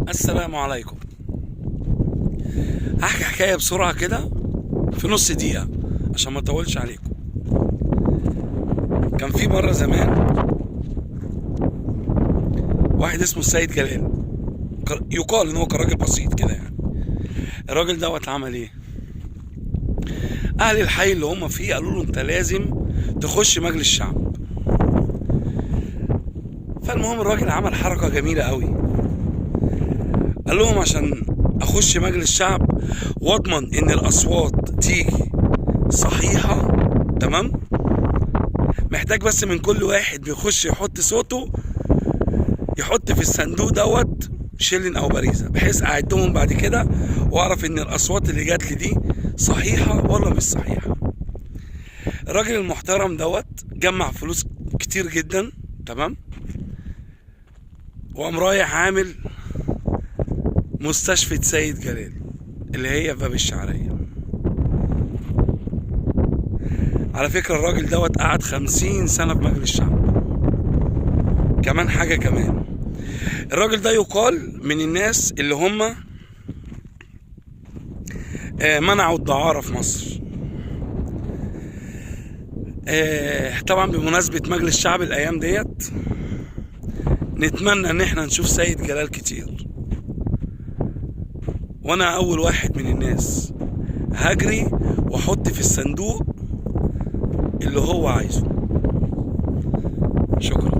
السلام عليكم. هحكي حكاية بسرعة كده في نص دقيقة عشان ما اطولش عليكم. كان في مرة زمان واحد اسمه السيد جلال، يقال ان هو كان راجل بسيط كده يعني. الراجل دوت عمل ايه؟ اهل الحي اللي هم فيه قالوا له انت لازم تخش مجلس الشعب. فالمهم الراجل عمل حركة جميلة قوي، قال لهم عشان اخش مجلس الشعب واضمن ان الاصوات تيجي صحيحة تمام، محتاج بس من كل واحد بيخش يحط صوته يحط في الصندوق دوت شيلن او باريزة، بحيث اعدهم بعد كده واعرف ان الاصوات اللي جات لي دي صحيحة ولا مش صحيحة. الراجل المحترم دوت جمع فلوس كتير جدا تمام، وقام رايح عامل مستشفى سيد جلال اللي هي في باب الشعرية. على فكرة الراجل دوت قعد 50 سنة في مجلس الشعب. كمان حاجة كمان، الراجل ده يقال من الناس اللي هم منعوا الدعارة في مصر. طبعا بمناسبة مجلس الشعب الأيام ديت نتمنى ان احنا نشوف سيد جلال كتير، وانا اول واحد من الناس هجري واحط في الصندوق اللي هو عايزه. شكرا.